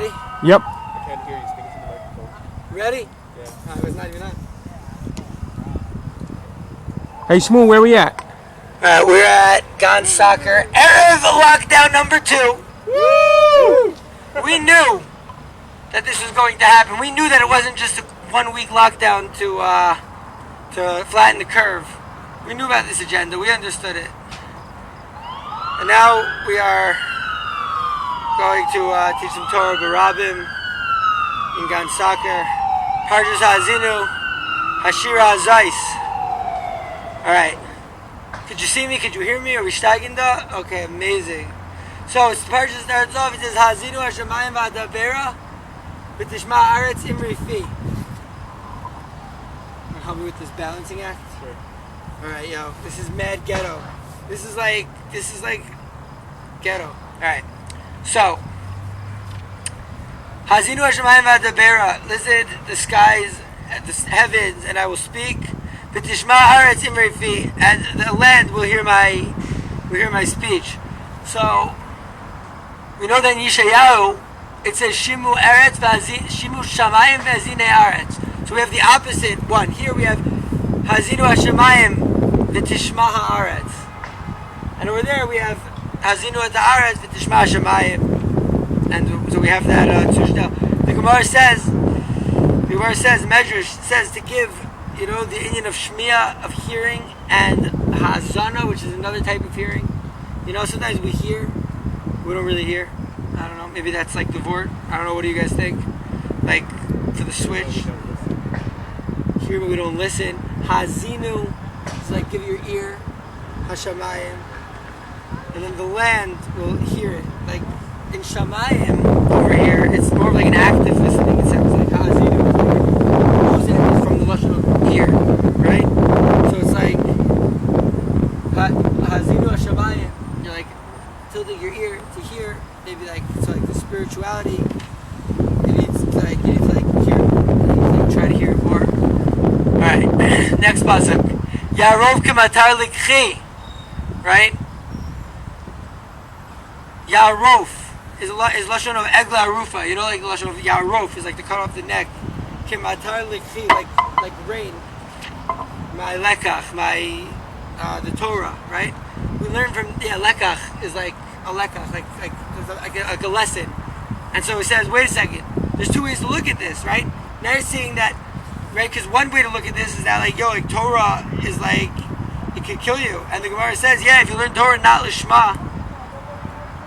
Ready? Yep. I can't hear you speaking to the microphone. Ready? Yeah. It was not even on. Hey, Shmuel, where we at? We're at Gone Soccer. Erev lockdown number 2. Woo! We knew that this was going to happen. We knew that it wasn't just a 1 week lockdown to flatten the curve. We knew about this agenda. We understood it. And now we are going to teach some Torah Barabim in Gone Soccer. Parshas Haazinu, Hashira Hazais. Alright. Could you see me? Could you hear me? Are we steiging da? Okay, amazing. So it's Parshas starts off. It says Haazinu Hashemayim v'adabera v'tishma aretz imri fi. Help me with this balancing act. Sure. All right, yo. This is mad ghetto. This is like ghetto. All right. So Haazinu Hashemayim v'adabera. Listen, the skies, the heavens, and I will speak. V'tishma aretz imri fi, and the land will hear my speech. So we know that in Yeshayahu it says Shimu Eretz Shimu Shamayim V'Azine Aretz. So we have the opposite one. Here we have Haazinu Hashemayim V'Tishma Haaretz. And over there we have Haazinu Haaretz V'Tishma Hashemayim. And so we have that the Gemara says, Medrash says to give, the inyan of Shmiya, of hearing, and Hazana, which is another type of hearing. Sometimes we hear, we don't really hear. I don't know, maybe that's like the Vort. I don't know, what do you guys think? Like, for the switch. Hear but we don't listen. Haazinu is like give your ear. Hashamayim. And then the land will hear it. Like, in Shamayim, over here, it's more of like an active listening. It sounds like Haazinu. Uzet is from the Lashon of ear, right? So it's like, Haazinu Hashamayim. You're like, tilting your ear to hear, maybe like, so like the spirituality, you need to hear, try to hear it more. Alright, next pasuk. Yarov kematar likchi, right? Yarof is lashon of egla arufa. Like the lashon of yarof is like to cut off the neck. Kematar likchi, like rain. My lekach, the Torah, right? We learn from lekach is like a lekach, like a lesson. And so it says, wait a second, there's two ways to look at this, right? Now you're seeing that, right? Because one way to look at this is that like Torah is like, it could kill you. And the Gemara says, if you learn Torah not lishma,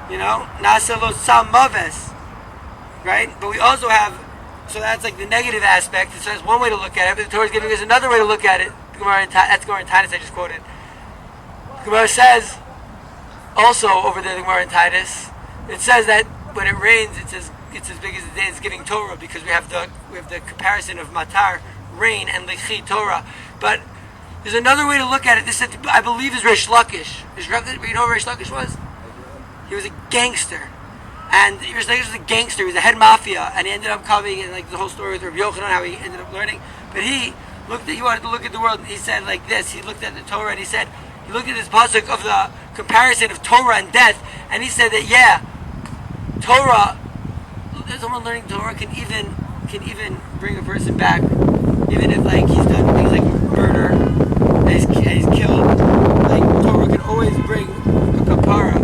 nasa lo sam maves, right? But we also have, so that's like the negative aspect. So that's one way to look at it, but the Torah is giving us another way to look at it. That's Gemara in Titus, I just quoted. The Gemara says, also over there, the Gemara in Titus, it says that when it rains, it's as big as the day it's giving Torah, because we have the comparison of matar, rain, and lechi Torah. But there's another way to look at it. This, I believe, is Rish Lakish. You know what Rish Lakish was? He was a gangster, and Rish Lakish was a gangster. He was a head mafia, and he ended up coming in like the whole story with Rabbi Yochanan, how he ended up learning. But he wanted to look at the world, and he said like this. He looked at the Torah, and he looked at this pasuk of the comparison of Torah and death, and he said that Torah, someone learning Torah can even bring a person back, even if like he's done things like murder, and he's killed. Like Torah can always bring a kapara.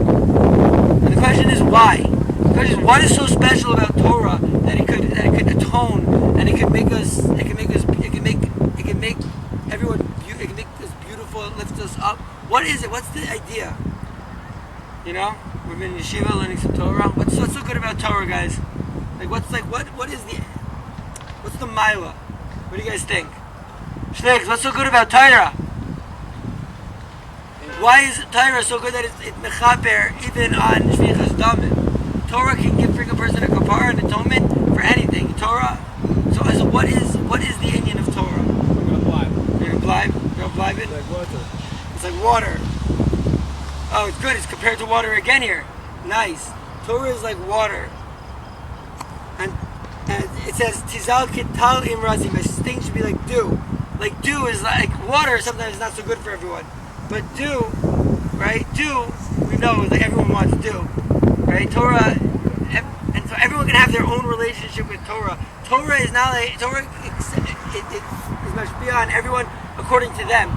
And the question is why? The question is, what is so special about Torah that it could atone, and it can make everyone, it can make us beautiful, it lifts us up. What is it? What's the idea? We've been in yeshiva learning some Torah. What's so good about Torah, guys? What's the milah? What do you guys think? Shnegs, what's so good about Torah? Why is Torah so good that it's mechaper even on shvichas damim? Torah can bring a person a kapara and atonement for anything. Torah. So what is the inyan of Torah? You're gonna blind it. Like water. It's like water. Oh, it's good. It's compared to water again here. Nice. Torah is like water. And it says, Tizal kital imrazim. A sting should be like dew. Like dew is like water, sometimes it's not so good for everyone. But dew, right? Dew, we know, like everyone wants dew. Right? Torah, and so everyone can have their own relationship with Torah. Torah is not like Torah. It is much beyond everyone according to them.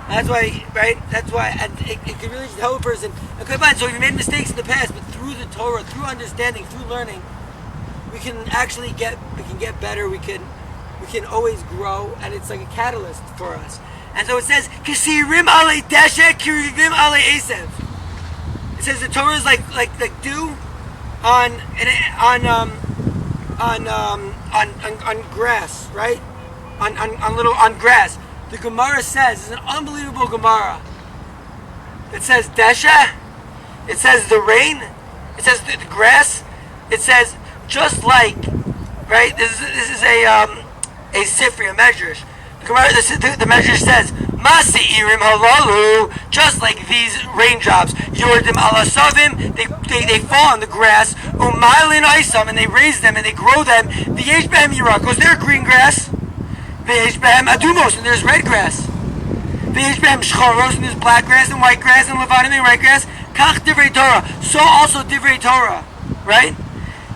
That's why, right? That's why, and it can really help a person. Okay, fine. So if you made mistakes in the past, but through the Torah, through understanding, through learning, we can actually get better. We can always grow, and it's like a catalyst for us. And so it says, "Kisirim ale deshe, kirivim ale esev." It says the Torah is like dew on grass, right? On grass. The Gemara says, it's an unbelievable Gemara. It says desha. It says the rain. It says the grass. It says just like, right? This is a sifri, a medrash. The medrash says, Masi irim halalu, just like these raindrops, yordim alasavim, they fall on the grass, umailin isam, and they raise them and they grow them, v'yesh behem yirakos, they're green grass, v'yesh behem adumos, and there's red grass, v'yesh behem shchoros, and there's black grass and white grass, and levadim and white grass, kach divrei Torah, so also divrei Torah, right?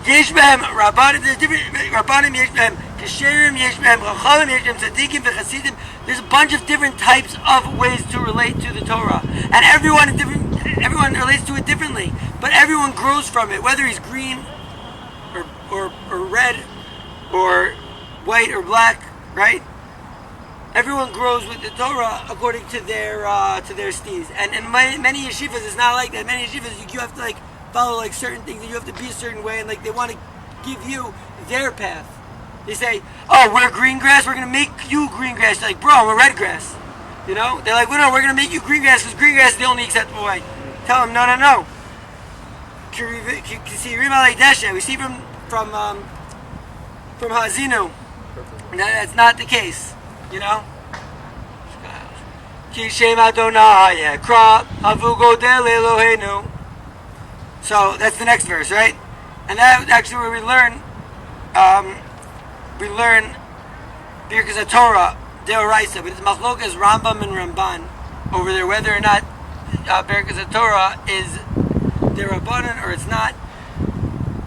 Yesh behem rabbanim, there's different rabbanim, yesh behem kesherim, yesh behem chachamim, yesh behem tzadikim, v'chasidim. There's a bunch of different types of ways to relate to the Torah, and everyone relates to it differently. But everyone grows from it, whether he's green, or red, or white or black, right? Everyone grows with the Torah according to their steez. And in many yeshivas, it's not like that. Many yeshivas, you have to like follow like certain things, and you have to be a certain way, and like they want to give you their path. They say, "Oh, we're green grass. We're gonna make you green grass." They're like, "Bro, I'm a red grass." You know? They're like, "Well, no, we're gonna make you green grass because green grass is the only acceptable way." Tell them, no. We see from Haazinu. That's not the case. You know? So that's the next verse, right? And that's actually where we learn Birkas HaTorah Deoraisa, but it's Machlokas Rambam and Ramban over there, whether or not Birkas HaTorah is Derabanan or it's not.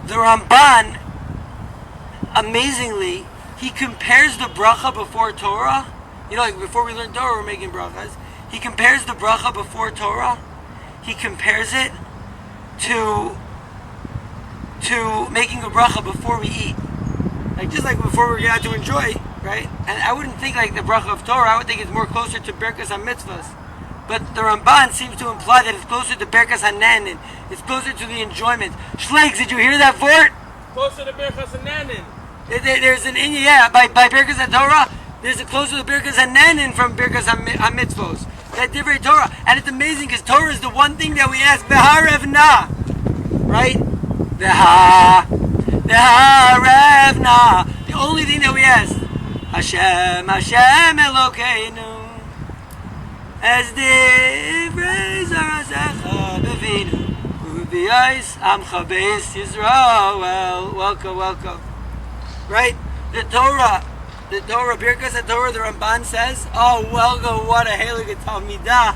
The Ramban, amazingly, he compares the bracha before Torah. You know, like before we learn Torah, we're making brachas. He compares the bracha before Torah. He compares it to making a bracha before we eat. Like just like before we get out to enjoy, right? And I wouldn't think like the bracha of Torah. I would think it's more closer to Birkas HaMitzvahs. But the Ramban seems to imply that it's closer to Birkas HaNanin. It's closer to the enjoyment. Shlegs, did you hear that fort? Closer to Birkas HaNanin. There's an by Birkas HaTorah. There's a closer to Birkas HaNanin from Birkas HaMitzvos. That different Torah, and it's amazing because Torah is the one thing that we ask V'harevna, right? V'harevna. The only thing that we ask, Hashem Elokeinu, as divrei zarasecha bevinu u'biyos amcha beis Yisrael. Welcome. Right? The Torah, Birkas HaTorah, the Ramban says, "Oh, welcome, what a helig talmidah." I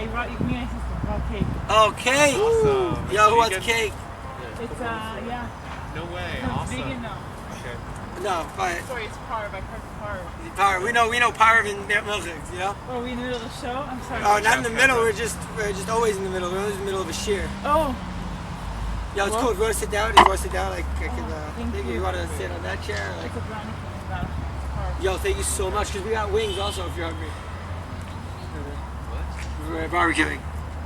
brought you me and sister brought cake. Oh, cake! Awesome. Yo, who wants cake? It's yeah. No way. It's Awesome. vegan now. Okay. No, fine. Sorry, it's parv. I heard parv. Power. We know Parv and Milchigs, you know? Oh, are we in the middle of the show? I'm sorry. Oh, not in the middle. We're just always in the middle. We're always in the middle of a shear. Oh. Yo, it's Well, cool. If you want to sit down, like I can. thank Think you. you want to sit on that chair? Like, It's a brownie cake. Parv. yo, thank you so much because we got wings also. If you're hungry. We're barbecuing.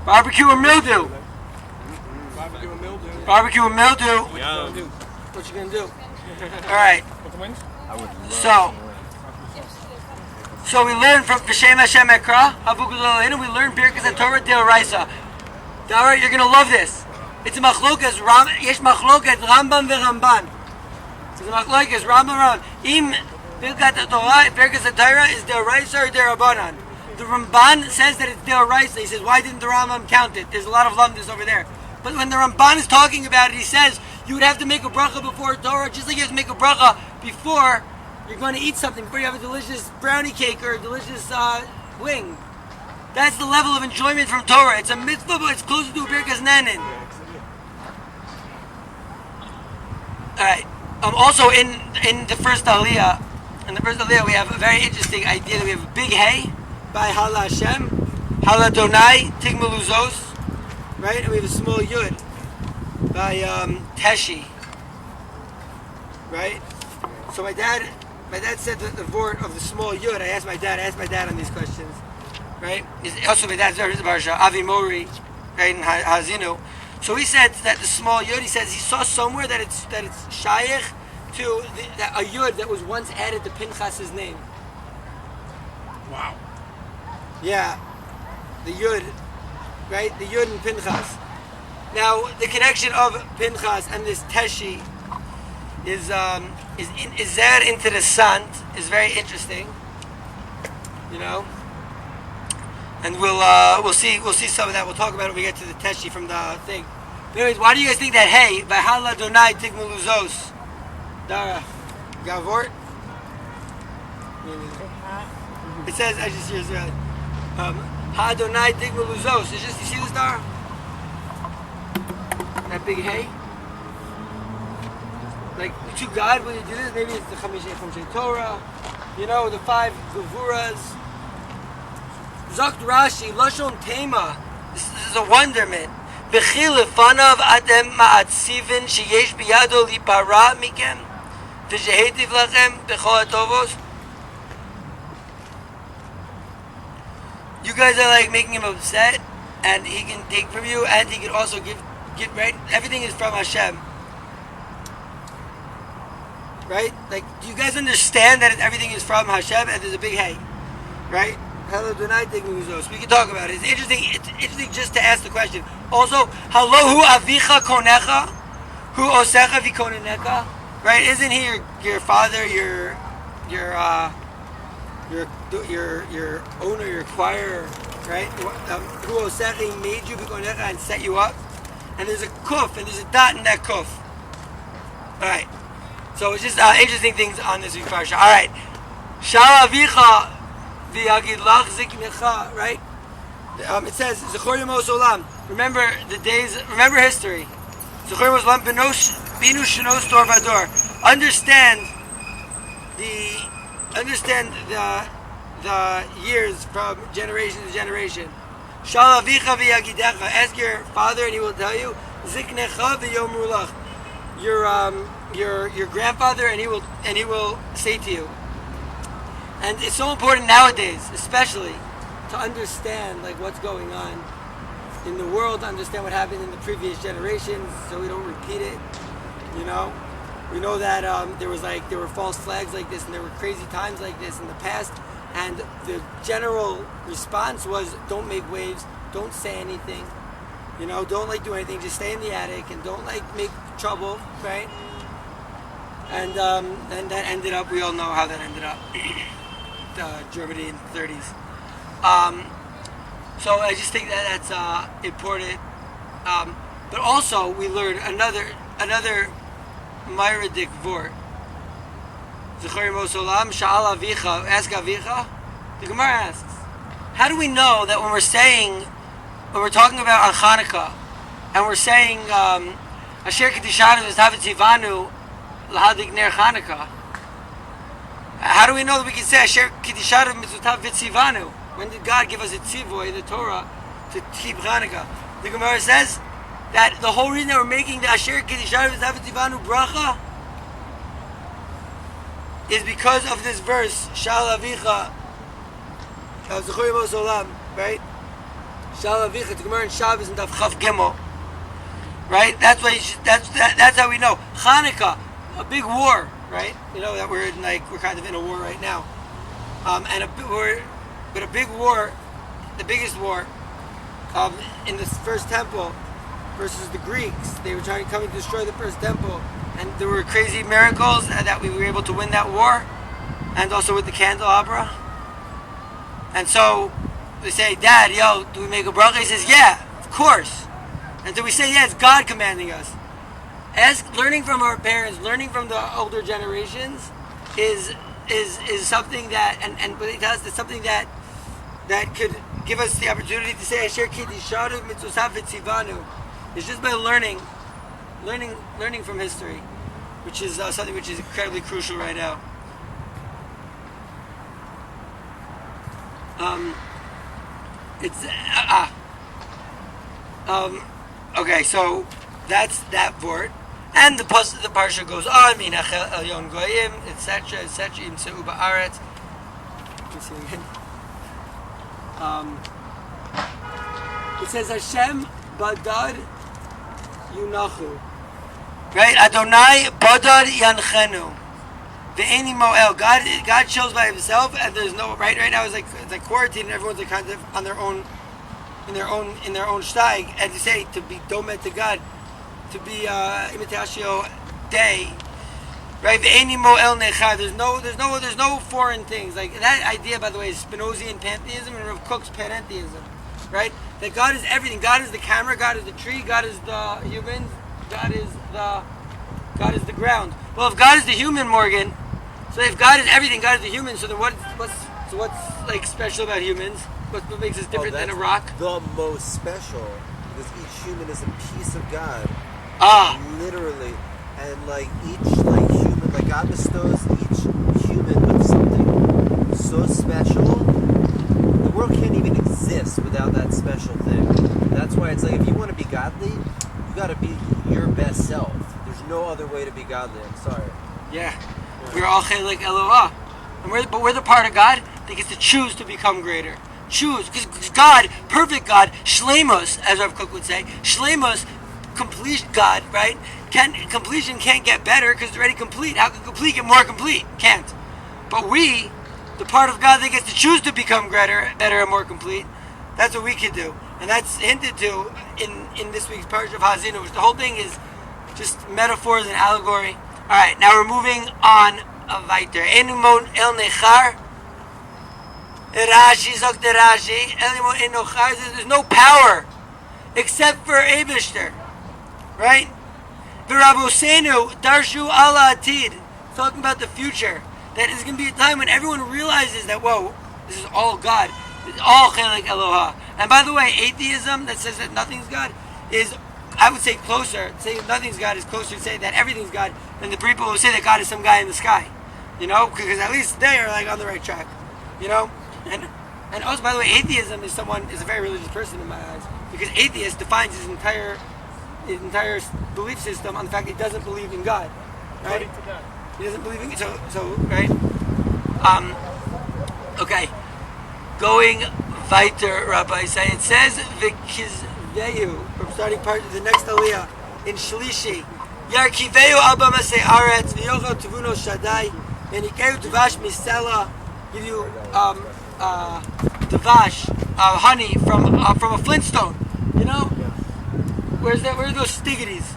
Barbecue and mildew. Barbecue and mildew. Barbecue and mildew. Yum. What you gonna do? All right. Want the wings? So we learn from B'Shem Hashem Ekra, we learn Birkas HaTorah Deoraisa. All right, you're gonna love this. It's a machlokas. Yesh machlokas Rambam v'Ramban. It's a machlokas Rambam. Im Birkas HaTorah is Deoraisa or Derabanan. The Ramban says that it's Deoraisa. He says, why didn't the Rambam count it? There's a lot of lumdus over there. But when the Ramban is talking about it, he says you would have to make a bracha before Torah, just like you have to make a bracha before you're going to eat something, before you have a delicious brownie cake or a delicious wing. That's the level of enjoyment from Torah. It's a mitzvah, but it's closer to a Birkas Nanin. right. Also, in the first Aliyah, we have a very interesting idea that we have a big hay by Hala Hashem, Hala Donai, Tigmaluzos, right? And we have a small Yud by Teshi, right? So my dad said the vort of the small Yud. I asked my dad on these questions, right? Also, my dad's very Barsha, Avi Mori, right, in Haazinu. So he said that the small Yud, he says he saw somewhere that it's Shaykh to a Yud that was once added to Pinchas's name. Wow. Yeah, the Yud, right? The Yud and Pinchas. Now, the connection of Pinchas and this Teshi is there into the sun is very interesting, you know. And we'll see some of that. We'll talk about it when we get to the Teshi from the thing. But anyways, why do you guys think that hey, Vahala Donai Tigmaluzos? Dara, Gavort? It says, I just hear it. Ha Donai Tigmaluzos. It's just, you see this, Dara? That big hay? Like, to God, will you do this? Maybe it's the Chamishay Torah, you know, the 5 Gavuras. Zakt Rashi, Lashon Tema. This is a wonderment. Bechil lefanav adem ma'atzivin sheyesh biyado lipara mikem v'shehetiv lachem bechol hatovos. You guys are like making him upset, and he can take from you, and he can also give right. Everything is from Hashem, right? Like, do you guys understand that everything is from Hashem, and there's a big hey, right? Hello, we can talk about it. It's interesting just to ask the question. Also, hello, hu avicha konecha, hu osecha v'koneneka, right? Isn't he your father, your owner, your acquirer, right? Hu osecha made you v'konecha and set you up. And there's a kuf and there's a dot in that kuf. All right. So it's just interesting things on this week's parsha. All right. Shal avicha. Right? It says, Zechor Yemos Olam. Remember the days, remember history. Zechor Yemos Olam, Binu Shenos Dor Vador. Understand the years from generation to generation. Shal Avicha v'yagidecha. Ask your father and he will tell you. Ziknecha v'yomru lach. Your grandfather and he will say to you. And it's so important nowadays, especially, to understand like what's going on in the world, to understand what happened in the previous generations, so we don't repeat it. You know, we know that there were false flags like this, and there were crazy times like this in the past. And the general response was, don't make waves, don't say anything, you know, don't do anything, just stay in the attic and don't make trouble, right? And that ended up, we all know how that ended up. Germany in the 30s. So I just think that that's important. But also we learned another Myridic vort. Zechor Yemos Olam, Sha'al Avicha, ask Avicha. The Gemara asks, how do we know that when we're talking about on Hanukkah, and we're saying Asher Kedishanu V'Tavet Tzivanu L'Hadik Ner Hanukkah? How do we know that we can say Asher Kedishanu Mitzvotav V'Tzivanu? When did God give us a tzivoy, the Torah, to keep Hanukkah? The Gemara says that the whole reason that we're making the Asher Kedishanu V'Tav V'Tzivanu bracha is because of this verse, Shal Avicha, Zechor Yemos Olam, right? Shal Avicha, the Gemara in Shabbos and Daf Chav Gimel, right? That's how we know. Hanukkah, a big war, right? You know that we're kind of in a war right now, but a big war, the biggest war, in the first temple versus the Greeks. They were coming to destroy the first temple, and there were crazy miracles that we were able to win that war, and also with the candelabra. And so we say, Dad, do we make a bracha? He says, yeah, of course. And so we say, yeah, it's God commanding us. Learning from our parents, learning from the older generations is something that, and what they tell us is something that could give us the opportunity to say, Asher Kedishanu Mitzvotav V'Tzivanu. It's just by learning from history. which is something which is incredibly crucial right now. Okay, so that's that word, and the parsha goes on. Minachel elyon goyim, etc., etc. Imseu ba'aretz. Let me see again. It says Hashem badad yunachu, right? Adonai badad yanchenu. Ve'eni moel. God shows by Himself, and there's no right now. It's like quarantine, and everyone's like kind of on their own, in their own steig, and to say to be domed to God, to be imitatio day, right? Ve'eni moel nechad. There's no foreign things like that idea. By the way, is Spinozian pantheism and Rav Kook's panentheism, right? That God is everything. God is the camera. God is the tree. God is the humans. God is the ground. Well, if God is the human, Morgan. So if God is everything, God is the human. So then what's like special about humans? What makes us different than a rock? The most special, because each human is a piece of God. Literally, and like each human, like God bestows each human with something so special. The world can't even exist without that special thing. That's why it's like if you want to be godly, you got to be your best self. There's no other way to be godly. I'm sorry. Yeah. We're all like Eloah. But we're the part of God that gets to choose to become greater. Choose. Because God, perfect God, Shlemos, as Rav Kook would say, Shlemos, complete God, right? Completion can't get better because it's already complete. How can complete get more complete? Can't. But we, the part of God that gets to choose to become greater, better, and more complete, that's what we can do. And that's hinted to in this week's Parshas Haazinu, which the whole thing is just metaphors and allegory. All right, now we're moving on. Weiter. Enumon el nechar. Rashi zok the Rashi. Enumon el nechar. There's no power except for Eibishter, right? V'Rabosenu darshu ala atid. Talking about the future. That is going to be a time when everyone realizes that whoa, this is all God. It's all chelik Eloha. And by the way, atheism that says that nothing's God is, I would say, closer. Saying nothing's God is closer to saying that everything's God than the people who say that God is some guy in the sky. You know, because at least they are like on the right track. You know, and also, by the way, atheism is a very religious person in my eyes, because atheist defines his entire belief system on the fact that he doesn't believe in God. Right? He doesn't believe in so right. Okay, going weiter, Rabbi say it says Vikizveyu. From starting part of the next aliyah in Shlishi. Yarkiveyu Abba Masei Aretz V'yochel Tuvuno Shaddai V'nikeu Devash Misela. Give you devash, honey from a flintstone. You know, where are those stiggities?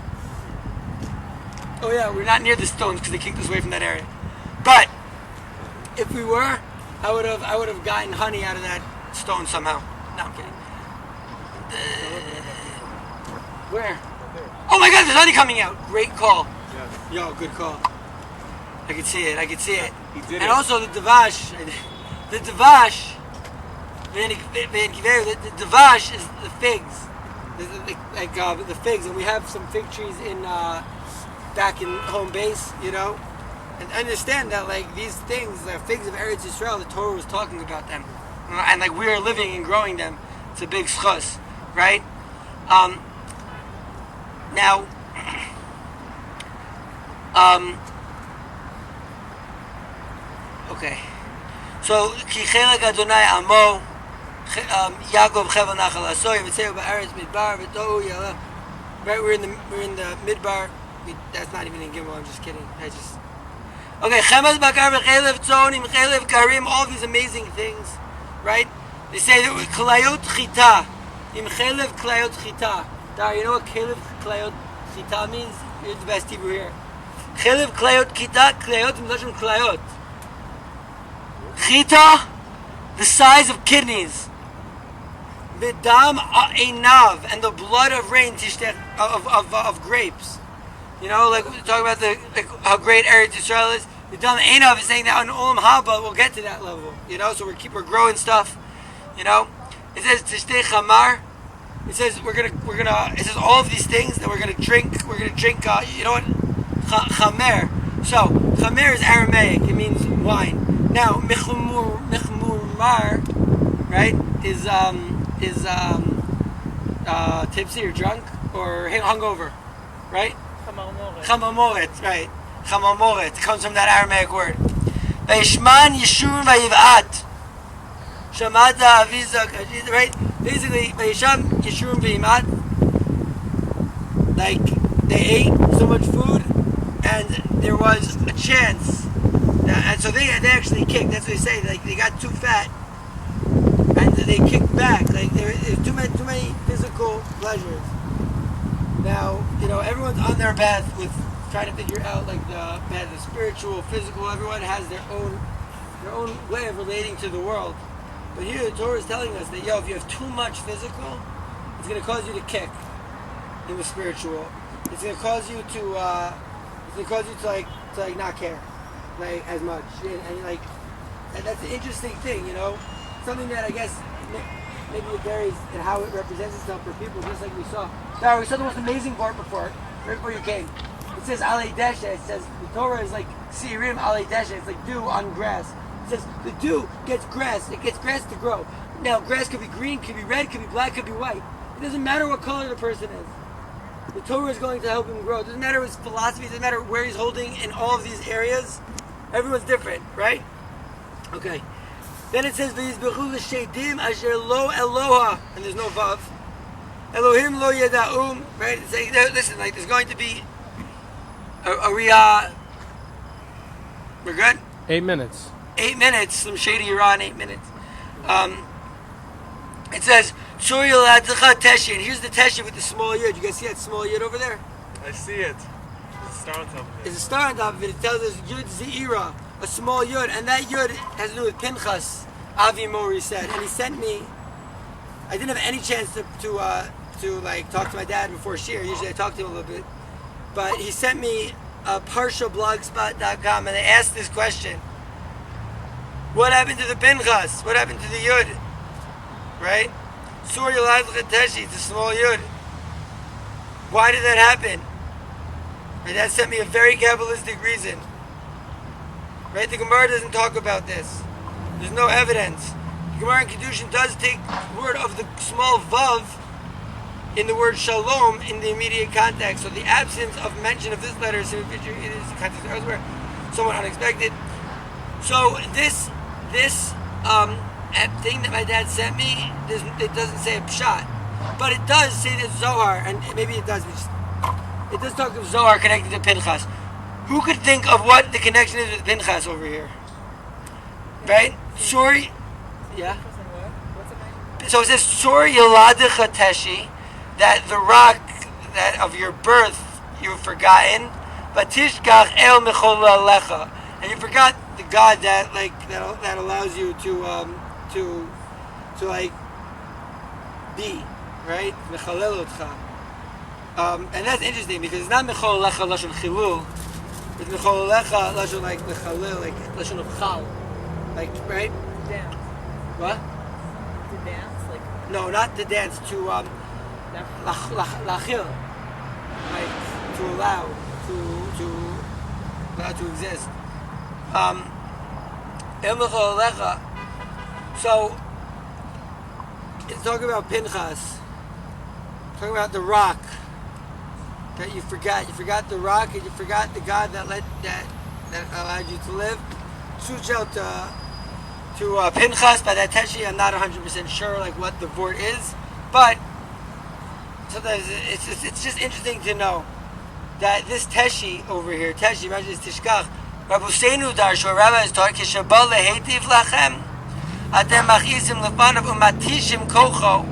Oh yeah, we're not near the stones because they kicked us away from that area. But if we were, I would have gotten honey out of that stone somehow. No, I'm kidding. Where? Oh my God, there's honey coming out. Great call. Yes. Yo, good call. I can see it. He did and it. also the devash. The devash is the figs. The figs. And we have some fig trees back in home base, you know. And understand that like these things, the figs of Eretz Yisrael, the Torah was talking about them. And like we are living and growing them. It's a big schus, right? Now, okay. So, Ki Chelek Adonai Amo, Yaakov Chevel Nachal Asoy, V'tzeu Ba'aretz Midbar, V'tohu Yala. Right, we're in the Midbar. That's not even in Gimel. I'm just kidding. Okay, Chemez Bakar V'chelev Tzonim, Chelev Karim, all these amazing things, right? They say that Klayot Chita, Im Chelev Klayot Chita. Dar, you know what Chelev Klayot Chita means? You're the best Hebrew here. Chelev Klayot Chita, Klayot is Lashon Klayot. Chita, the size of kidneys. V'dam einav, and the blood of rain, of grapes. You know, like we talk about how great Eretz Yisrael is. V'dam einav is saying that on Olam Haba we'll get to that level. You know, so we're growing stuff. You know, it says Tishtei Chamar. It says we're gonna. It says all of these things that we're gonna drink. We're gonna drink. You know what? Chamer. So chamer is Aramaic. It means wine. Now michmurmar, right, is tipsy or drunk or hungover, right? Chamamoret, right? Chamamoret comes from that Aramaic word. Vayishman Yeshurun Vayivat. Shamata Avizak, right? Basically, Vayisham Yeshurun Vayivat. Like they ate so much food, and there was a chance, and so they actually kicked. That's what they say. Like they got too fat, and they kicked back. Like there's too many physical pleasures. Now everyone's on their path with trying to figure out like the spiritual, physical. Everyone has their own way of relating to the world. But here the Torah is telling us that if you have too much physical, it's going to cause you to kick in the spiritual. It's going to cause you to not care like as much, and that's an interesting thing, something that I guess maybe it varies in how it represents itself for people, just like we saw. Now we saw the most amazing part right before you came. It says alei desha. It says the Torah is like sirim alei desha. It's like dew on grass. It says the dew gets grass. It gets grass to grow. Now grass could be green, could be red, could be black, could be white. It doesn't matter what color the person is. The Torah is going to help him grow. It doesn't matter his philosophy. It doesn't matter where he's holding in all of these areas. Everyone's different, right? Okay. Then it says v'yizbechu l'sheidim asher lo Eloha, and there's no vav. Elohim lo yada'um, right? It's like, listen, like there's going to be a riyah. We're good? 8 minutes. 8 minutes. Some shady Iran. 8 minutes. It says Shuri l'adcha teshi, and here's the teshi with the small yud. You guys see that small yud over there? I see it. There's a star on top of it. There's a star on top of it. It tells us yud zeira, a small yud, and that yud has to do with Pinchas. Avi Mori said, and he sent me. I didn't have any chance to talk to my dad before Shir. Usually I talk to him a little bit, but he sent me a ParshaBlogspot.com, and they asked this question: what happened to the Pinchas? What happened to the yud? Right? Sur Yolad Teshi, it's a small yud. Why did that happen? My dad sent me a very Kabbalistic reason. Right? The Gemara doesn't talk about this. There's no evidence. The Gemara in Kedushin does take word of the small vav in the word shalom in the immediate context. So the absence of mention of this letter is in context elsewhere, somewhat unexpected. So this thing that my dad sent me, it doesn't say a pshat, but it does say that Zohar, and maybe it does. It does talk of Zohar connected to Pinchas. Who could think of what the connection is with Pinchas over here? Right? Sorry. Yeah. So it says Sorry Yoladecha Teshi, that the rock that of your birth you've forgotten, but Tishkach El Mechol Alecha, and you forgot the God that allows you to be, right? Mechalel Otcha. And that's interesting because it's not Mechol Alecha Lashon Chilul. It's Mechol Alecha Lashon like Mechalel, like Lashon of Chal. Like, right? Dance. What? To dance? Like, no, not to dance, to lachil. Like, to allow, to exist. So, it's talking about Pinchas. Talking about the rock that you forgot. You forgot the rock, and you forgot the God that allowed you to live. Switch out to Pinchas by that teshi. I'm not 100% sure like what the word is, but sometimes it's just interesting to know that this teshi over here, teshi, imagine it's tishkach. Rabbi Seinu Darsho, Rabbi is taught kishabal lehetiv lachem atem machizim lefanav umatishim kocho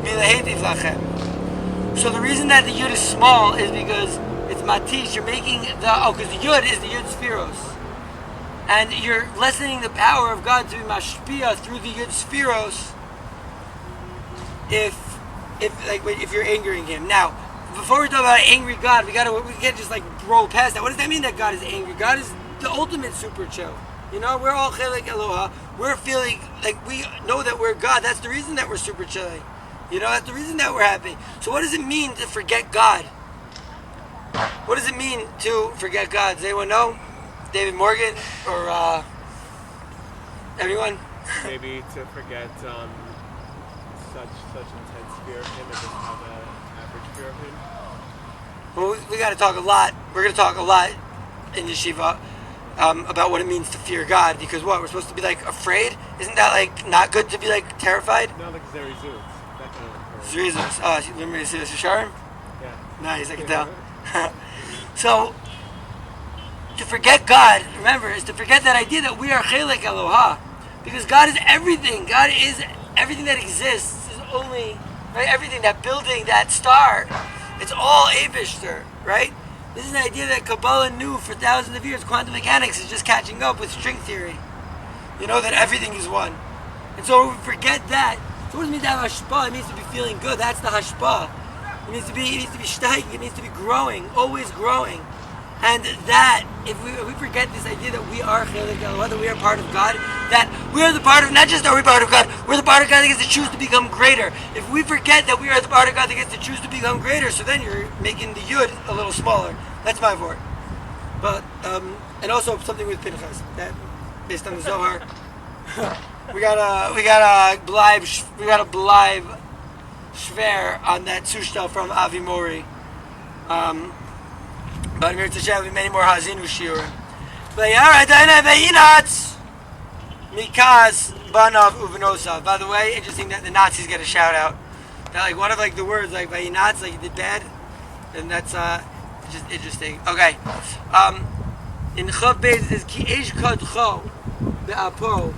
milehetiv lachem. So the reason that the yud is small is because it's matish. You're making because the yud is the yud spheros. And you're lessening the power of God to be mashpia through the Yud Spheros if you're angering Him. Now, before we talk about angry God, we can't just like roll past that. What does that mean that God is angry? God is the ultimate super chill. We're all chelek Eloha. We're feeling like we know that we're God. That's the reason that we're super chilling. That's the reason that we're happy. So what does it mean to forget God? What does it mean to forget God? Does anyone know? David Morgan or anyone? Maybe to forget such intense fear of him and just have an average fear of him. Well, we got to talk a lot. We're going to talk a lot in yeshiva about what it means to fear God. Because what, we're supposed to be like afraid? Isn't that like not good to be like terrified? Not like Zerizut. That kind of. Zerizut. Oh, you remember to see this Sharm? Yeah. Nice, I can tell. So, to forget God, remember, is to forget that idea that we are Chelek Eloha. Because God is everything. God is everything that exists. Is only, right? Everything, that building, that star. It's all Abishter, right? This is an idea that Kabbalah knew for thousands of years. Quantum mechanics is just catching up with string theory. You know that everything is one. And so we forget that. So what does it mean to have hashpah? It means to be feeling good. That's the hashpah. It needs to be steiging. It needs to be growing, always growing. And that, if we forget this idea that we are Chelek Eloha, that we are part of God, that we are the part of, not just are we part of God, we're the part of God that gets to choose to become greater. If we forget that we are the part of God that gets to choose to become greater, so then you're making the Yud a little smaller. That's my word. But, and also something with Pinchas, that, based on the Zohar, we got a blive shver on that sushtel from Avi Mori. But I'm here to share with many more Haazinu shiurim. Mikas banav uvenosav. By the way, interesting that the Nazis get a shout out. That like one of like the words like vayinatz, like you did bad, and that's just interesting. Okay, in Chav Beis it says ki eish kadcho be'apo.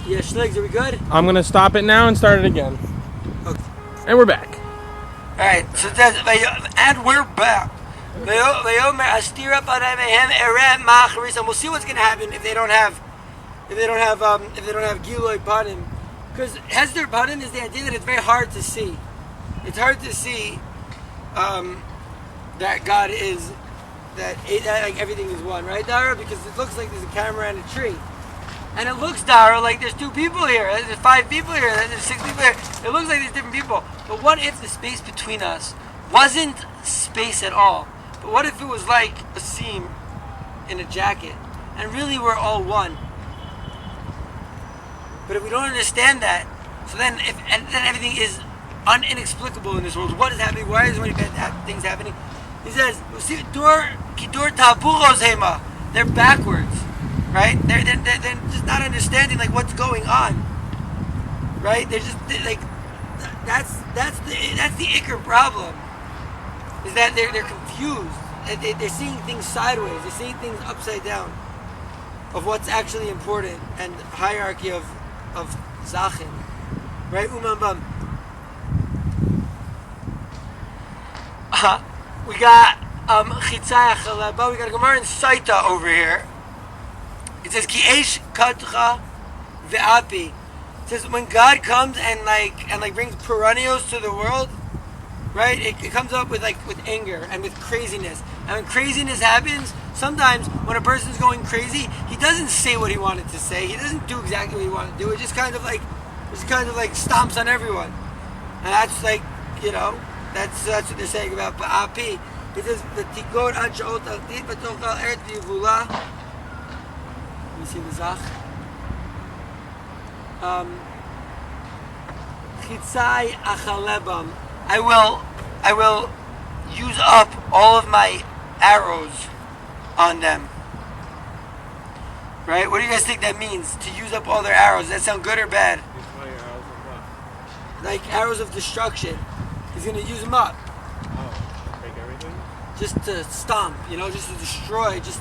Yeah, Schlegs, are we good? I'm gonna stop it now and start it again. Okay. And we're back. Alright, so it says, and we're back. We'll see what's going to happen if they don't have Giloi Panim. Because Hester Panim is the idea that it's very hard to see. It's hard to see that God is, that like everything is one, right, Dara? Because it looks like there's a camera and a tree. And it looks, Dara, like there's 2 people here, there's 5 people here, there's 6 people here. It looks like there's different people. But what if the space between us wasn't space at all? But what if it was like a seam in a jacket? And really we're all one. But if we don't understand that, so then then everything is inexplicable in this world. What is happening? Why is so many bad things happening? He says, they're backwards. Right? They're just not understanding like what's going on. Right? They're just like that's the Iker problem. Is that they're confused. They're seeing things sideways. They're seeing things upside down of what's actually important and hierarchy of Zachin. Right? Bam. We got Chitzai Chaleba. We got a Gemara in Saita over here. It says Ki Eish Kadcha Ve'api. It says when God comes and brings perennials to the world, right? It comes up with anger and with craziness. And when craziness happens, sometimes when a person's going crazy, he doesn't say what he wanted to say. He doesn't do exactly what he wanted to do. It just kind of like stomps on everyone. And that's like, that's what they're saying about Ba'api. It says the Tikor Ad Sha'ot Al-Tid B'tochal Eret V'Yivula. You see the Zach? Chitzai Achalebam. I will use up all of my arrows on them. Right? What do you guys think that means? To use up all their arrows? Does that sound good or bad? Like arrows of destruction. He's going to use them up. Oh, like everything? Just to stomp, just to destroy, it's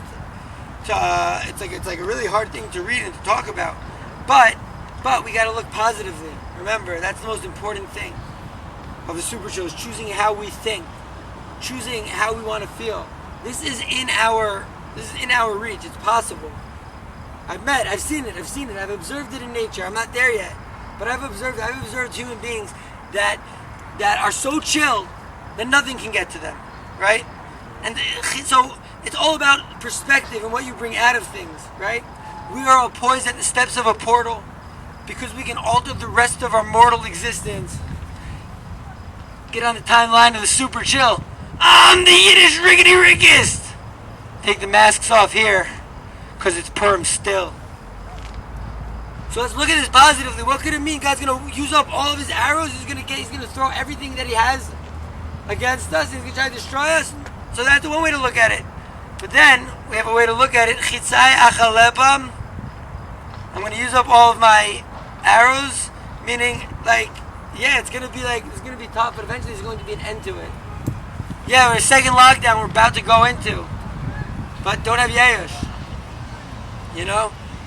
like a really hard thing to read and to talk about, but we got to look positively. Remember, that's the most important thing of the super shows: choosing how we think, choosing how we want to feel. This is in our reach. It's possible. I've seen it. I've observed it in nature. I'm not there yet, but I've observed human beings that are so chilled that nothing can get to them, right? And so it's all about perspective and what you bring out of things, right? We are all poised at the steps of a portal because we can alter the rest of our mortal existence get on the timeline of the super chill. I'm the Yiddish rickety rickest. Take the masks off here, because it's Purim still. So let's look at this positively. What could it mean? God's going to use up all of his arrows. He's going to throw everything that he has against us. He's going to try to destroy us. So that's one way to look at it. But then we have a way to look at it. Chitzai achalepam. I'm going to use up all of my arrows, meaning it's going to be tough, but eventually there's going to be an end to it. Yeah, we're in a second lockdown we're about to go into. But don't have yayish.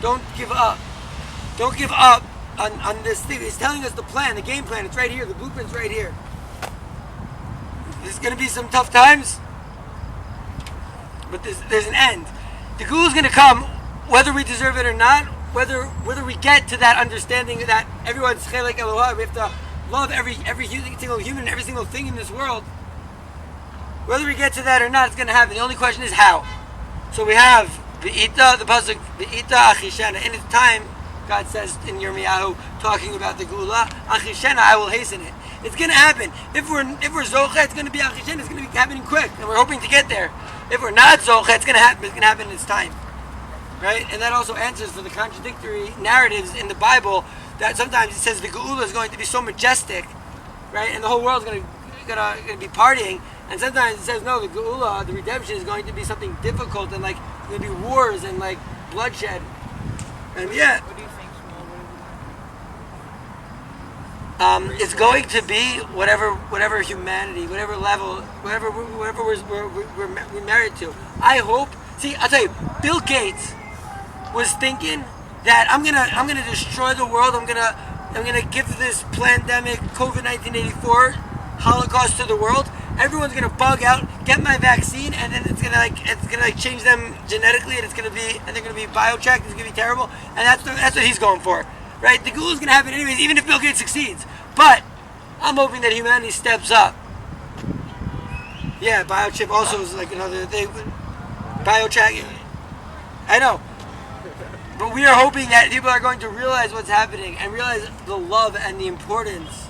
Don't give up. Don't give up on this thing. He's telling us the plan, the game plan. It's right here. The blueprint's right here. There's going to be some tough times, but there's an end. The Geulah is going to come, whether we deserve it or not. Whether we get to that understanding that everyone's chelek Eloha, we have to love every single human, every single thing in this world. Whether we get to that or not, it's going to happen. The only question is how. So we have the pasuk V'ita Achishena. In its time, God says in Yirmiyahu, talking about the Geulah, Achishena, I will hasten it. It's going to happen. If we're Zocha, it's going to be Achishena. It's going to be happening quick, and we're hoping to get there. If we're not Zocha, it's going to happen. It's going to happen in its time. Right? And that also answers for the contradictory narratives in the Bible that sometimes it says the Geulah is going to be so majestic, right? And the whole world's going to be partying. And sometimes it says, no, the Geulah, the redemption, is going to be something difficult and going to be wars and bloodshed. And yeah. What do you think, Shmuel? It's going to be whatever humanity, whatever level, whatever we're married to. I hope. See, I'll tell you, Bill Gates was thinking that I'm gonna destroy the world. I'm gonna give this pandemic, COVID-19 84 Holocaust to the world. Everyone's gonna bug out, get my vaccine, and then it's gonna change them genetically, and they're gonna be biochecked. It's gonna be terrible, and that's what he's going for, right? The Geulah is gonna happen anyways, even if Bill Gates succeeds. But I'm hoping that humanity steps up. Yeah, biochip also is another thing. Biocheck. I know. But we are hoping that people are going to realize what's happening and realize the love and the importance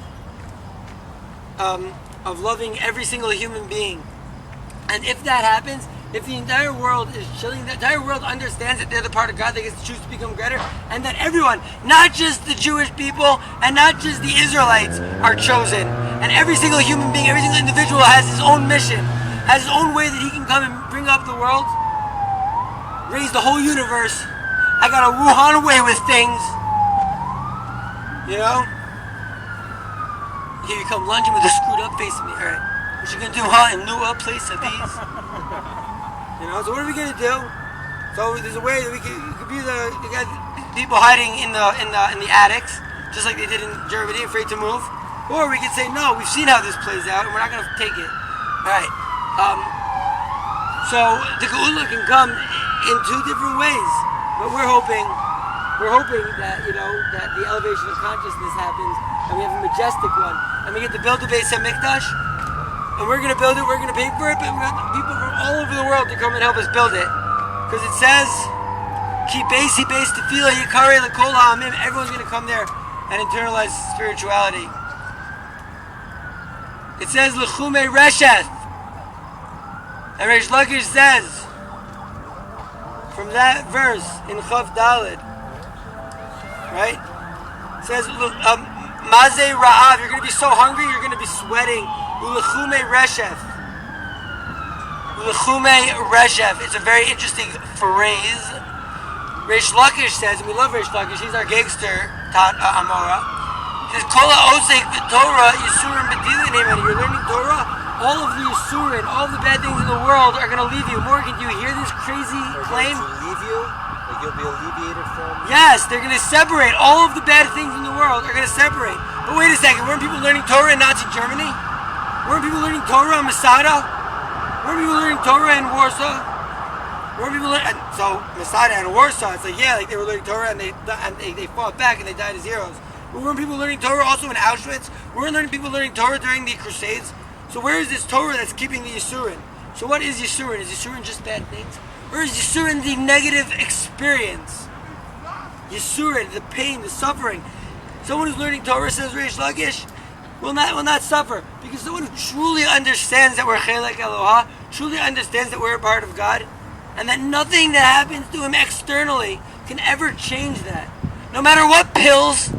of loving every single human being. And if that happens, if the entire world is chilling, the entire world understands that they're the part of God that gets to choose to become greater, and that everyone, not just the Jewish people and not just the Israelites, are chosen. And every single human being, every single individual has his own mission, has his own way that he can come and bring up the world, raise the whole universe. I got a Wuhan way with things. Here you come lunging with a screwed up face at me. Alright. What you gonna do, huh? In lieu of place of these? So what are we gonna do? So there's a way that you could be you got people hiding in the attics, just like they did in Germany, afraid to move. Or we could say, no, we've seen how this plays out and we're not gonna take it. Alright. So the Geulah can come in two different ways. But we're hoping that that the elevation of consciousness happens, and we have a majestic one, and we get to build the Beis Hamikdash, and we're going to build it. We're going to pay for it, but we got people from all over the world to come and help us build it, because it says, "Ki beisi beis tefillah yikare lekol ha'amim." Everyone's going to come there and internalize spirituality. It says "L'chume resheth," and Reish Lakish says, from that verse in Chav Daled, right? It says, Mazeh Ra'av, you're going to be so hungry, you're going to be sweating. Ulechume Reshef. Ulechume Reshef. It's a very interesting phrase. Reish Lakish says, and we love Reish Lakish, he's our gangster, Amora. He says, Kol ha'osek b'Torah, Yisurim b'dilim, and you're learning Torah, all of the Yisurin, all of the bad things in the world are going to leave you. Morgan, do you hear this crazy claim? To leave you? Like you'll be alleviated from? Yes, they're going to separate. All of the bad things in the world are going to separate. But wait a second, weren't people learning Torah in Nazi Germany? Weren't people learning Torah in Masada? Weren't people learning Torah in Warsaw? Weren't people learning... So, Masada and Warsaw, it's they were learning Torah and they fought back and they died as heroes. But weren't people learning Torah also in Auschwitz? Weren't people learning Torah during the Crusades? So where is this Torah that's keeping the Yisurin? So what is Yisurin? Is Yisurin just bad things? Or is Yisurin the negative experience? Yisurin, the pain, the suffering. Someone who's learning Torah, says Reish Lakish, will not suffer. Because someone who truly understands that we're Chelek Eloha, truly understands that we're a part of God, and that nothing that happens to him externally can ever change that. No matter what pills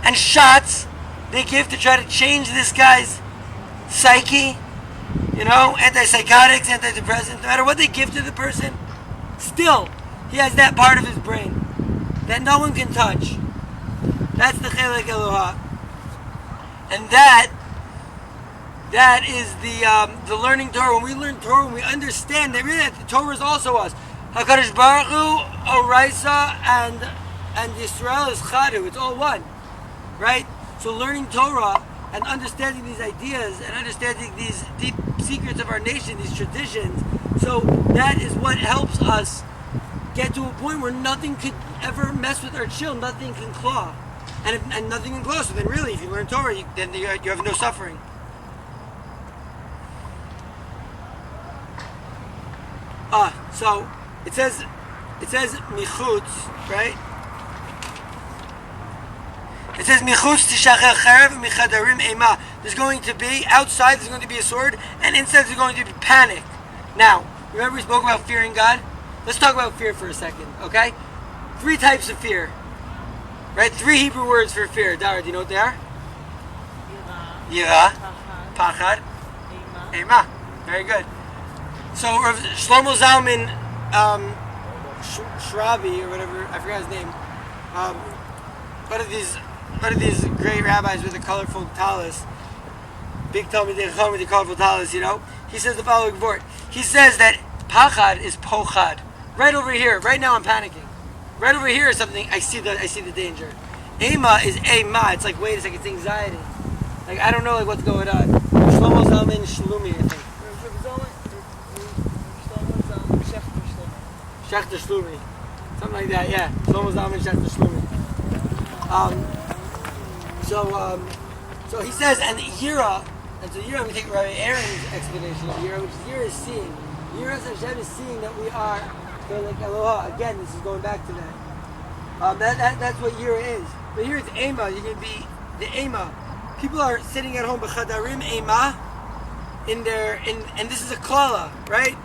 and shots they give to try to change this guy's psyche, antipsychotics, antidepressants, no matter what they give to the person, still, he has that part of his brain that no one can touch. That's the Chelek Eloha. And that is the learning Torah. When we learn Torah, when we understand that really the Torah is also us. HaKadosh Baruch Hu, Oraisa, and Yisrael is Chadu. It's all one. Right? So learning Torah and understanding these ideas and understanding these deep secrets of our nation, these traditions, so that is what helps us get to a point where nothing could ever mess with our chill, nothing can claw. And nothing can claw. So then really, if you learn Torah, then you have no suffering. So it says michutz, right? It says michutz tishachel cherev michadarim ema. There's going to be outside. There's going to be a sword, and inside there's going to be panic. Now, remember we spoke about fearing God. Let's talk about fear for a second, okay? 3 types of fear, right? 3 Hebrew words for fear. Dara, do you know what they are? Yira, Pachad, Ema. Very good. So Shlomo Zalman Shrabi or whatever, I forgot his name. One of these great rabbis with a colorful tallis, big Talmidei Chacham with a colorful tallis. He says the following word. He says that Pachad is Pochad. Right over here. Right now I'm panicking. Right over here is something I see the danger. Ema is Ema. It's like, wait a second, it's anxiety. Like I don't know what's going on. Shlomo Zalman Shlumi, I think. Shechter Shlumi. Something like that, yeah. Shlomo Zalman Shechter Shlumi. So he says, and Yira, and so Yira, we take Rabbi Aaron's explanation of Yira, which is Yira is seeing. Yira Hashem is seeing that we are like Eloha. Again, this is going back to that. That's what Yira is. But here it's Ema. You're going to be the Ema. People are sitting at home, b'chadarim Ema, and this is a klala, right?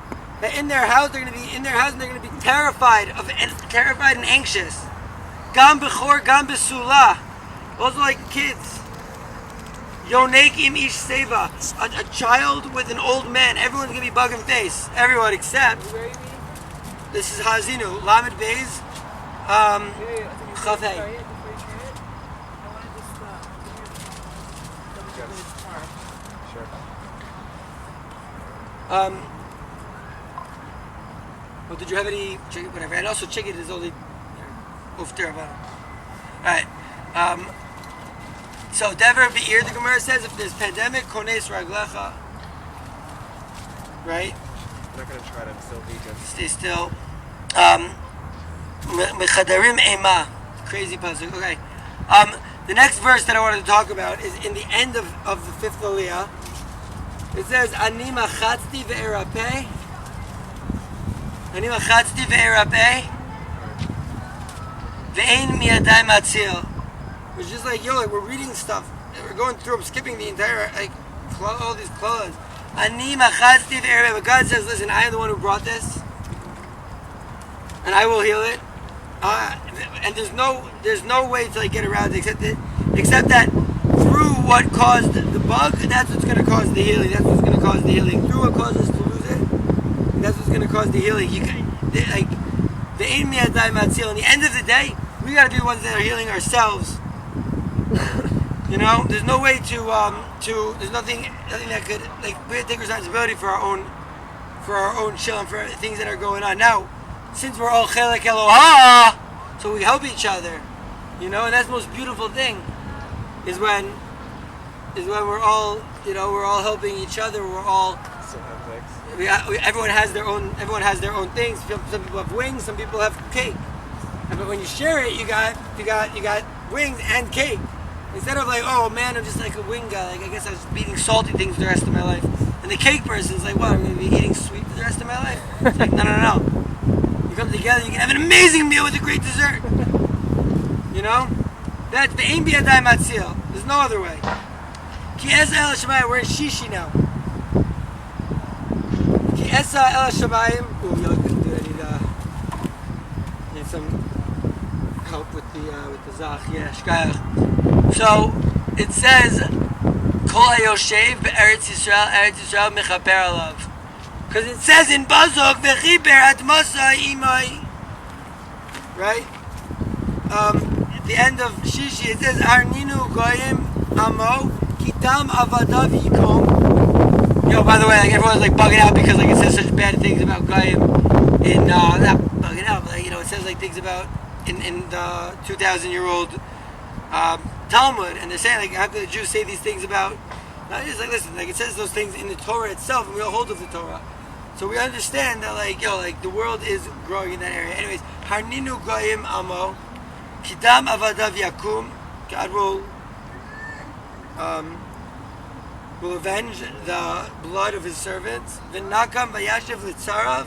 That in their house they're going to be terrified and anxious. Gam bechor, gam besula. Also like kids. Yonek im ish seva. A child with an old man. Everyone's going to be bug and face. Everyone except. This is Haazinu. Lamed Beis. Chavei. Well, did you have any chicken? Whatever. And also, chicken is only ufter. Alright. So, Dever Be'ir, the Gemara says, if there's pandemic, kones raglecha. Right? I'm not going to try it. I'm still vegan. Stay still. Mechadarim ema. Crazy pasuk. Okay. The next verse that I wanted to talk about is in the end of the 5th Aliyah. It says, Ani machatzti ve'erapeh. Ani machatzti ve'erapeh. Ve'ein miyadai matzil. It's just like, we're reading stuff. We're going through, I'm skipping the entire, all these clauses. Ani machatzti ve'erapeh. But God says, listen, I am the one who brought this. And I will heal it. And there's no way to get around it except that through what caused the bug, that's what's going to cause the healing. That's what's going to cause the healing. Through what caused us to lose it, that's what's going to cause the healing. The ain miyadai matzil. In the end of the day, we got to be the ones that are healing ourselves. There's no way to there's nothing that could we have to take responsibility for our own chill and for things that are going on now. Since we're all Chelek Eloha, so we help each other, and that's the most beautiful thing, is when we're all, we're all helping each other. We're all, everyone has their own things. Some people have wings, some people have cake. But when you share it, you got wings and cake. Instead of oh man, I'm just like a wing guy. I guess I was eating salty things the rest of my life. And the cake person's like, what? I'm going to be eating sweet the rest of my life? It's like, no. Come together, you can have an amazing meal with a great dessert. That's the ain biyadai matzil. There's no other way. Ki Esa El Shamayim. We're in Shishi now. Ki Esa El Shamayim. Oh, y'all couldn't do it. I need some help with the Zach. Yeah, Shkayach. So it says, Kol HaYoshev Be'eretz Yisrael Mechaper Alav. Because it says in Bazok, V'chiber Admasa Imai. Right? At the end of Shishi, it says, Arninu Goyim Amo Kitam Avadav Yikom. Yo, by the way, like everyone's like bugging out because like it says such bad things about Goyim in not bugging out, but like, it says like things about in the 2,000-year-old Talmud, and they're saying like how could the Jews say these things about? Not just like listen, like it says those things in the Torah itself, and we all hold of the Torah, so we understand that like the world is growing in that area. Anyways, Harninu Goyim Amo Kidam Avadav Yakum. God will avenge the blood of his servants. V'nakam v'yashiv l'tzarav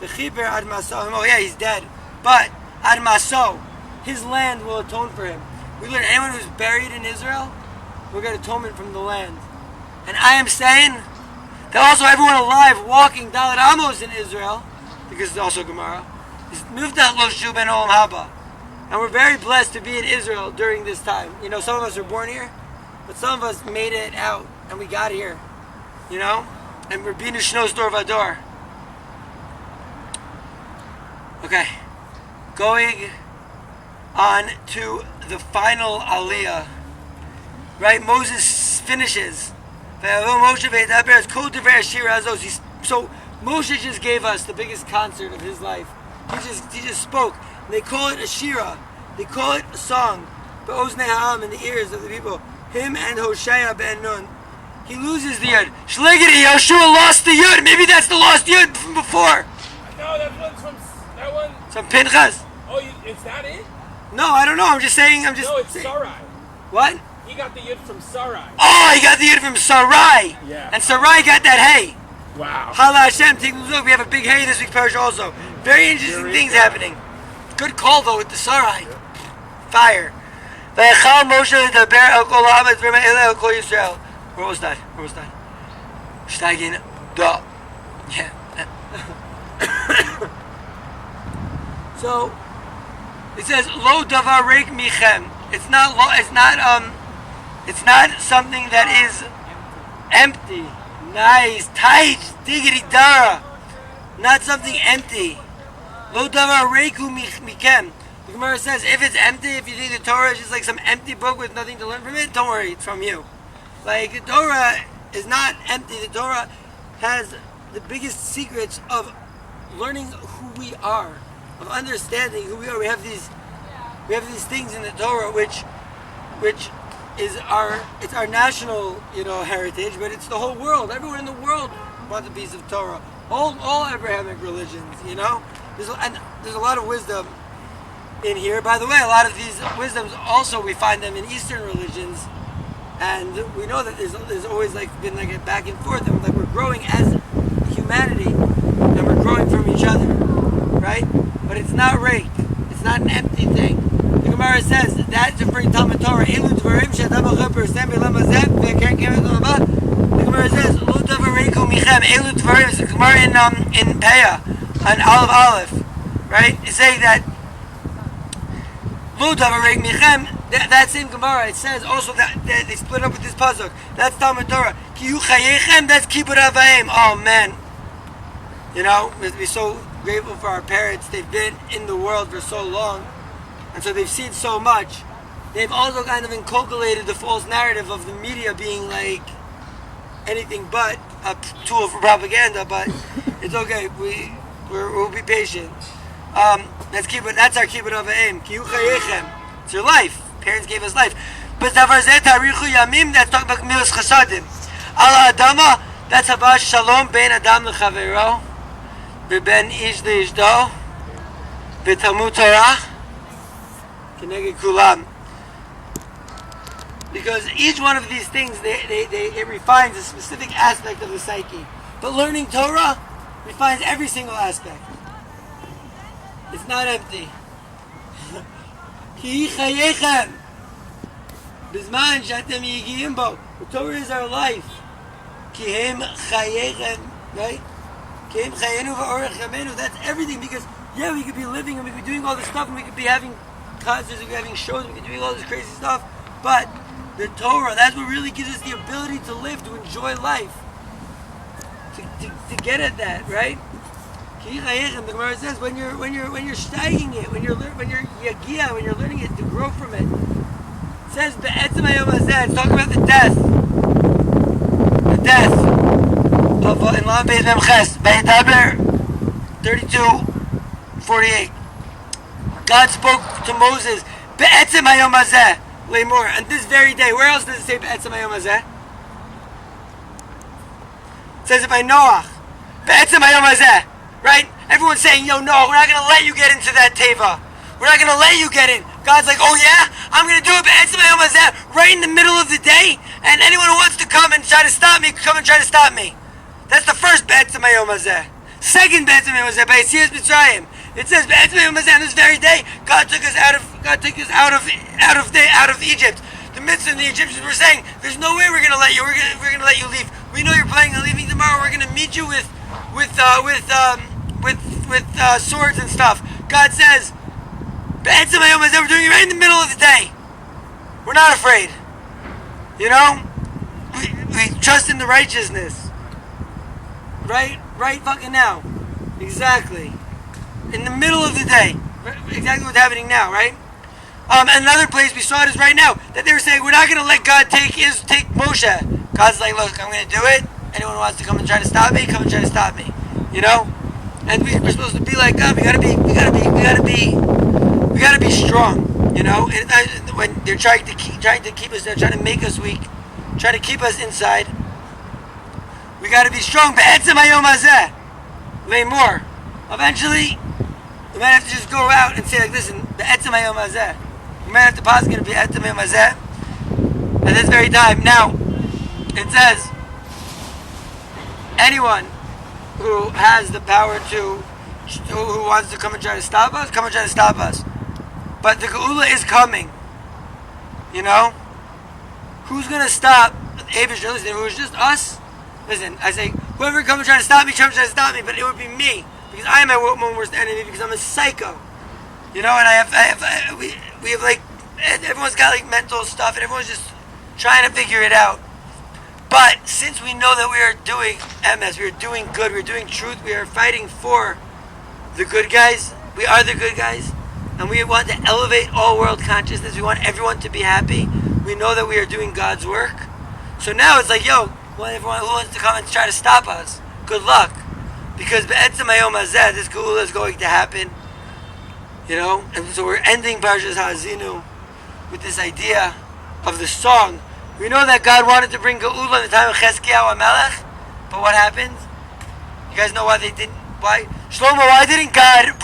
v'chiber ad maso. Oh yeah, he's dead, but ad maso, his land will atone for him. We learn anyone who's buried in Israel will get atonement from the land. And I am saying that also everyone alive walking Dalet Amos in Israel, because it's also Gemara, is Miftach Lo Shu Ben Olam Haba. And we're very blessed to be in Israel during this time. You know, some of us were born here, but some of us made it out and we got here. You know? And we're being Shnos Dor Vador. Okay. Going on to the final Aliyah. Right? Moses finishes. So Moshe just gave us the biggest concert of his life. He just spoke. And they call it a shira. They call it a song. But Ozne Ha'am in the ears of the people. Him and Hoshea ben Nun. He loses the yud. Shligiri, Yoshua lost the yud. Maybe that's the lost yud from before. No, that one's from that one. Some Pinchas. Oh, is that it? No, I don't know. I'm just saying. No, it's Sarai. What? He got the yud from Sarai. Oh, he got the yud from Sarai. Yeah. And Sarai got that hay. Wow. Hala Hashem, take a look. We have a big hay this week, Parish also. Very interesting things happening. Good call though with the Sarai. Fire. Vayachal Moshe ledaber el kol ha'aretz v'me'ele el kol Yisrael. Where was that? Steigen. Da. Yeah. So it says lo davar reik michem. It's not something that is empty. Nice, tight, diggity dara. Not something empty. Lo davar reiku mikem. The Gemara says if it's empty, if you think the Torah is just like some empty book with nothing to learn from it, don't worry, it's from you. Like the Torah is not empty. The Torah has the biggest secrets of learning who we are, of understanding who we are. We have these things in the Torah which is our national, heritage, but it's the whole world. Everyone in the world wants a piece of Torah. All Abrahamic religions, There's a lot of wisdom in here. By the way, a lot of these wisdoms also we find them in Eastern religions, and we know that there's always been a back and forth, and we're growing as humanity, and we're growing from each other, right? But it's not rake. It's not an empty thing. The Gemara says that to bring Talmud Torah. The Gemara says, "Lo davar reiku michem." Elu dvarim is the Gemara in Peah on Aleph, right? It's saying that Lo davar reik michem. That same Gemara, it says also that they split up with this pasuk. That's Talmud Torah. Ki yu chayechem. That's kibbut avayim. Oh man, we're so grateful for our parents. They've been in the world for so long, and so they've seen so much. They've also kind of inculcated the false narrative of the media being like anything but a tool for propaganda. But it's okay. We'll be patient. That's our kibbut avayim. Ki yu chayechem. It's your life. Parents gave us life. But that's talking about milas chasadim. Ala adama, that's about shalom ben adam lechavero, ben ish leishdo, b'talmud Torah, keneged kulam. Because each one of these things, it refines a specific aspect of the psyche. But learning Torah refines every single aspect. It's not empty. Ki chayechem. Bizman shatem yigiyim bo. The Torah is our life. Kihem chayechem, right? Kihem chayenu v'orech yamenu. That's everything, because yeah, we could be living and we could be doing all this stuff and we could be having concerts, we could be having shows, we could be doing all this crazy stuff. But the Torah, that's what really gives us the ability to live, to enjoy life, to get at that, right? The Gemara says when you're studying it, when you're yagia, when you're learning it, to grow from it. It says be'etzem hayom hazeh. It's talking about the death of in Lam Beis Mem Ches, Vaydaber 32:48. God spoke to Moses be'etzem hayom hazeh le'mor, on this very day. Where else does it say be'etzem hayom hazeh? It says it by Noach. Be'etzem hayom hazeh. Right? Everyone's saying, yo, no, we're not going to let you get into that teva. We're not going to let you get in. God's like, oh yeah? I'm going to do it right in the middle of the day, and anyone who wants to come and try to stop me, come and try to stop me. That's the first Be'etzem hayom hazeh. Second Be'etzem hayom hazeh, by Yetzias Mitzrayim. It says Be'etzem hayom hazeh, on this very day, God took us out of Egypt. The midst of the Egyptians were saying, there's no way we're going to let you. We're going to let you leave. We know you're planning on leaving tomorrow. We're going to meet you with swords and stuff. God says, Be'etzem hayom hazeh, we're doing it right in the middle of the day. We're not afraid. You know? We trust in the righteousness. Right fucking now. Exactly. In the middle of the day. Exactly what's happening now, right? Another place we saw it is right now, that they were saying, we're not going to let God take Moshe. God's like, look, I'm going to do it. Anyone who wants to come and try to stop me, come and try to stop me. You know? And we're supposed to be like God. We gotta be strong. You know, when they're trying to keep us, they're trying to make us weak, trying to keep us inside. We gotta be strong. Be'etzem hayom hazeh le'mor. Eventually, we might have to just go out and say like, listen, be'etzem hayom hazeh. We might have to pause going to be be'etzem hayom hazeh at this very time. Now, it says, anyone who has the power who wants to come and try to stop us, come and try to stop us. But the Geula is coming. You know? Who's going to stop Abishur? Listen, if it was just us, listen, I say, whoever comes and try to stop me, come and try to stop me, but it would be me. Because I am my own worst enemy, because I'm a psycho. You know, and we have like, everyone's got like mental stuff, and everyone's just trying to figure it out. But since we know that we are doing MS, we are doing good, we are doing truth, we are fighting for the good guys, we are the good guys, and we want to elevate all world consciousness, we want everyone to be happy, we know that we are doing God's work. So now it's like, yo, everyone who wants to come and try to stop us, good luck. Because Be'etzem hayom hazeh, this Geula is going to happen. You know? And so we're ending Parshas Haazinu with this idea of the song. We know that God wanted to bring Geula in the time of Chezkiyahu HaMelech, but what happened? You guys know why they didn't? Why? Shlomo, why didn't God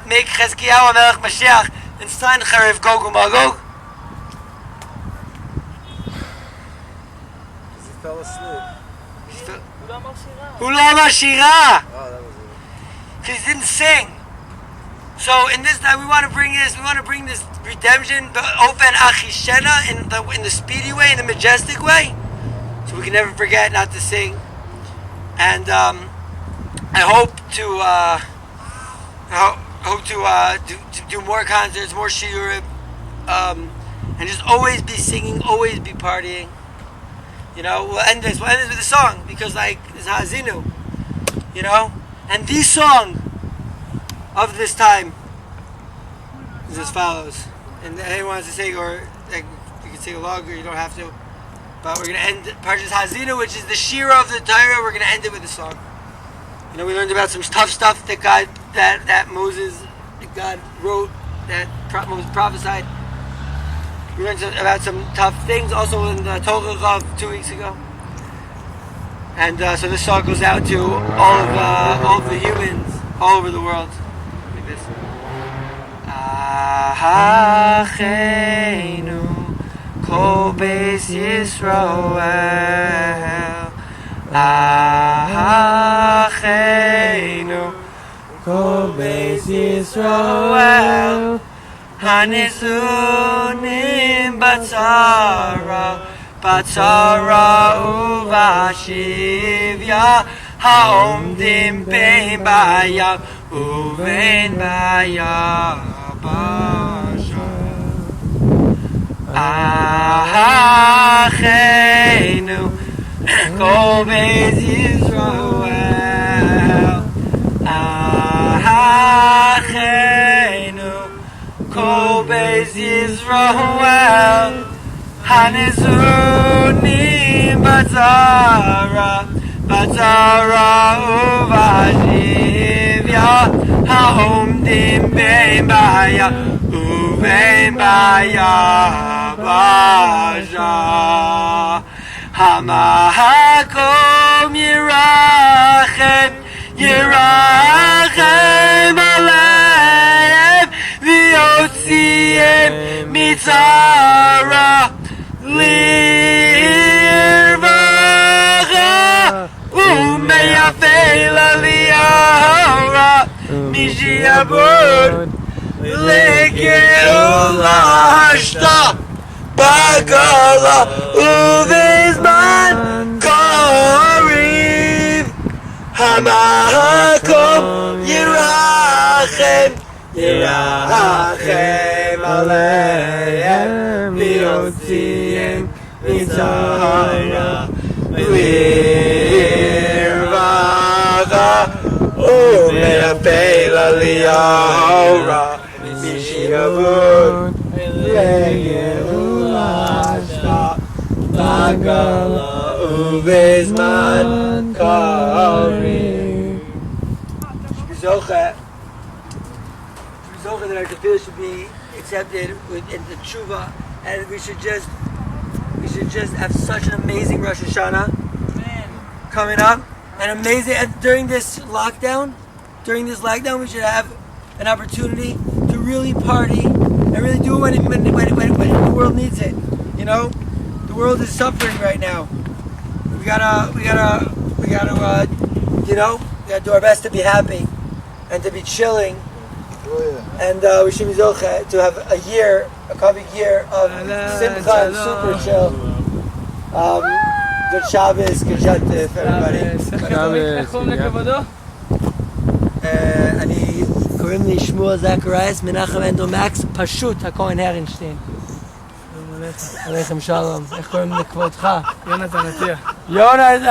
make Chezkiyahu HaMelech Mashiach and sign Charev Gog uMagog? Because he fell asleep. Hula Shira. Oh, that was it. Because he didn't sing. So in this time we want to bring this redemption, the Ofen Achishena, in the speedy way, in the majestic way, so we can never forget not to sing. And I hope to do more concerts, more shiurim, and just always be singing, always be partying. You know, we'll end this with a song, because like it's Haazinu, you know, and the song of this time is as follows. And anyone wants to sing, or like, you can sing along, or you don't have to. But we're gonna end Parshas Haazinu, which is the Shira of the Torah. We're gonna end it with a song. You know, we learned about some tough stuff that God wrote, that Moses prophesied. We learned about some tough things also in the Torah of 2 weeks ago. And so this song goes out to all of the humans all over the world. Like this. Ahacheinu kol beis Yisrael, Ahacheinu kol beis Yisrael, Hanizunim batzara uvashivya haomdim bein bayam uvein bayabasha. Achenu kol beis Yisrael. Achenu kol beis Yisrael. Hanizunim batzara uvashivya haomdim bein bayam uvein bayabasha. Hamakom yirachem aleim v'yotziem mitzara lirvacha umeyafel aliyah mishiabod legeula hashta bagala uvizman koriv. Hamakom yirachem aleim v'yotziem mitzara lirvacha umeyafel aliyah mishiabod legeula hashta bagala uvizman koriv. That our tefillah should be accepted in the tshuva, and we should just have such an amazing Rosh Hashanah coming up, and amazing. And during this lockdown, we should have an opportunity to really party and really do it when the world needs it. You know, the world is suffering right now. We gotta do our best to be happy and to be chilling. And we should be zoche to have a coming year of simcha and super chill. Good Shabbos, good Shantif, everybody. אני קוראים לי שמואל זכרייס, מנחם אנדרו מקס, פשוט הכהן הרנשטיין. עליכם שלום. איך קוראים לכבודך? יונתן עטיה. יונתן